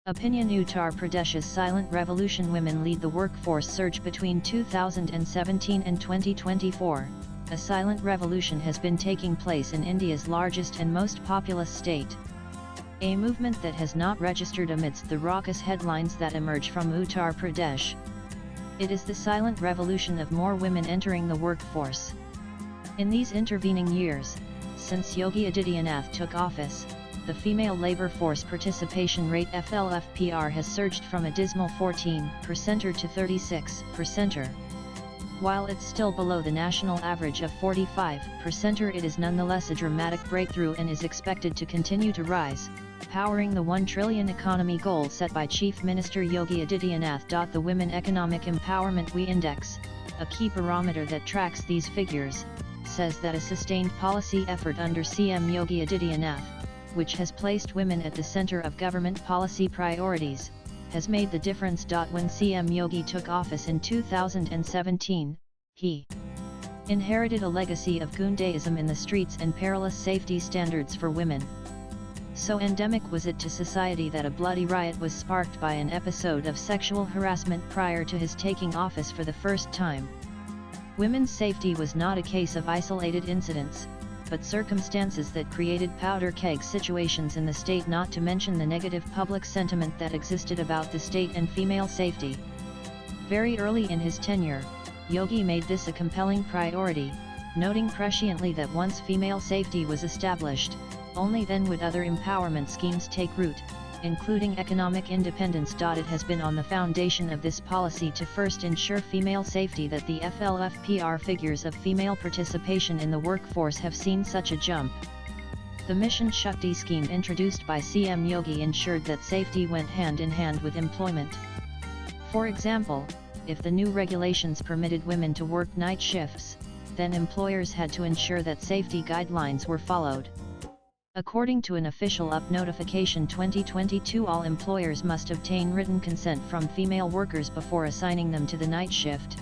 Opinion Uttar Pradesh's silent revolution. Women lead the workforce surge between 2017 and 2024. A silent revolution has been taking place in India's largest and most populous state. A movement that has not registered amidst the raucous headlines that emerge from Uttar Pradesh. It is the silent revolution of more women entering the workforce. In these intervening years, since Yogi Adityanath took office, the female labor force participation rate (FLFPR) has surged from a dismal 14% to 36%. While it's still below the national average of 45%, it is nonetheless a dramatic breakthrough and is expected to continue to rise, powering the 1 trillion economy goal set by Chief Minister Yogi Adityanath. The Women Economic Empowerment WE Index, a key barometer that tracks these figures, says that a sustained policy effort under CM Yogi Adityanath, which has placed women at the center of government policy priorities, has made the difference. When CM Yogi took office in 2017, he inherited a legacy of Gundaism in the streets and perilous safety standards for women. So endemic was it to society that a bloody riot was sparked by an episode of sexual harassment prior to his taking office for the first time. Women's safety was not a case of isolated incidents, but circumstances that created powder keg situations in the state, not to mention the negative public sentiment that existed about the state and female safety. Very early in his tenure, Yogi made this a compelling priority, noting presciently that once female safety was established, only then would other empowerment schemes take root, including economic independence. It has been on the foundation of this policy to first ensure female safety that the FLFPR figures of female participation in the workforce have seen such a jump. The Mission Shakti scheme introduced by CM Yogi ensured that safety went hand in hand with employment. For example, if the new regulations permitted women to work night shifts, then employers had to ensure that safety guidelines were followed. According to an official UP notification 2022, all employers must obtain written consent from female workers before assigning them to the night shift.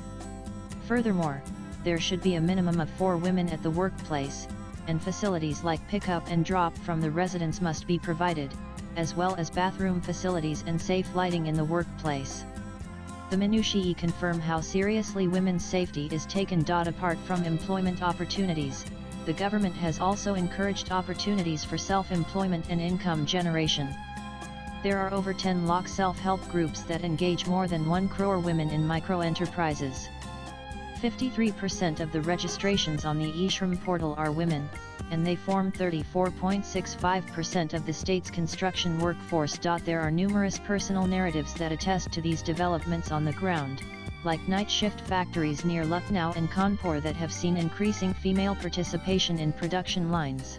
Furthermore, there should be a minimum of 4 women at the workplace, and facilities like pick-up and drop from the residence must be provided, as well as bathroom facilities and safe lighting in the workplace. The minutiae confirm how seriously women's safety is taken. Apart from employment opportunities, the government has also encouraged opportunities for self-employment and income generation. There are over 10 lakh self-help groups that engage more than 1 crore women in micro-enterprises. 53% of the registrations on the eShram portal are women, and they form 34.65% of the state's construction workforce. There are numerous personal narratives that attest to these developments on the ground, like night shift factories near Lucknow and Kanpur that have seen increasing female participation in production lines.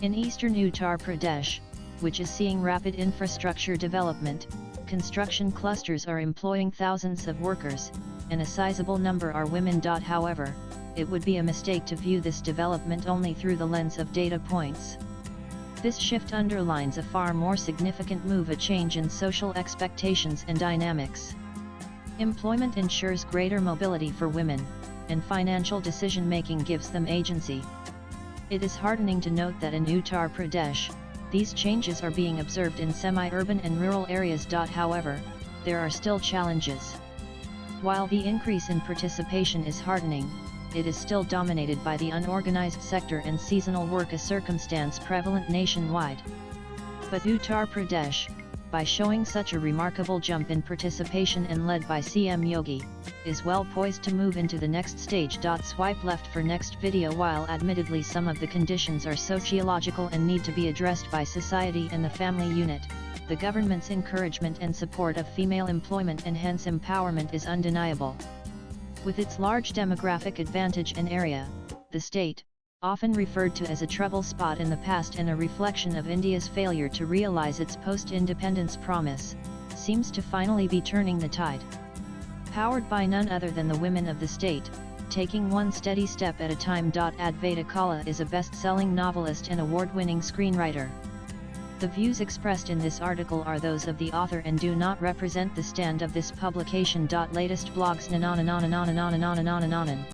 In eastern Uttar Pradesh, which is seeing rapid infrastructure development, construction clusters are employing thousands of workers, and a sizable number are women. However, it would be a mistake to view this development only through the lens of data points. This shift underlines a far more significant move, a change in social expectations and dynamics. Employment ensures greater mobility for women, and financial decision-making gives them agency. It is heartening to note that in Uttar Pradesh, these changes are being observed in semi-urban and rural areas. However, there are still challenges. While the increase in participation is heartening, it is still dominated by the unorganized sector and seasonal work, a circumstance prevalent nationwide. But Uttar Pradesh, by showing such a remarkable jump in participation and led by CM Yogi, is well poised to move into the next stage. Swipe left for next video. While admittedly some of the conditions are sociological and need to be addressed by society and the family unit, the government's encouragement and support of female employment and hence empowerment is undeniable. With its large demographic advantage and area, the state, often referred to as a trouble spot in the past and a reflection of India's failure to realize its post-independence promise, seems to finally be turning the tide. Powered by none other than the women of the state, taking one steady step at a time. Advaita Kala is a best-selling novelist and award-winning screenwriter. The views expressed in this article are those of the author and do not represent the stand of this publication. Latest blogs.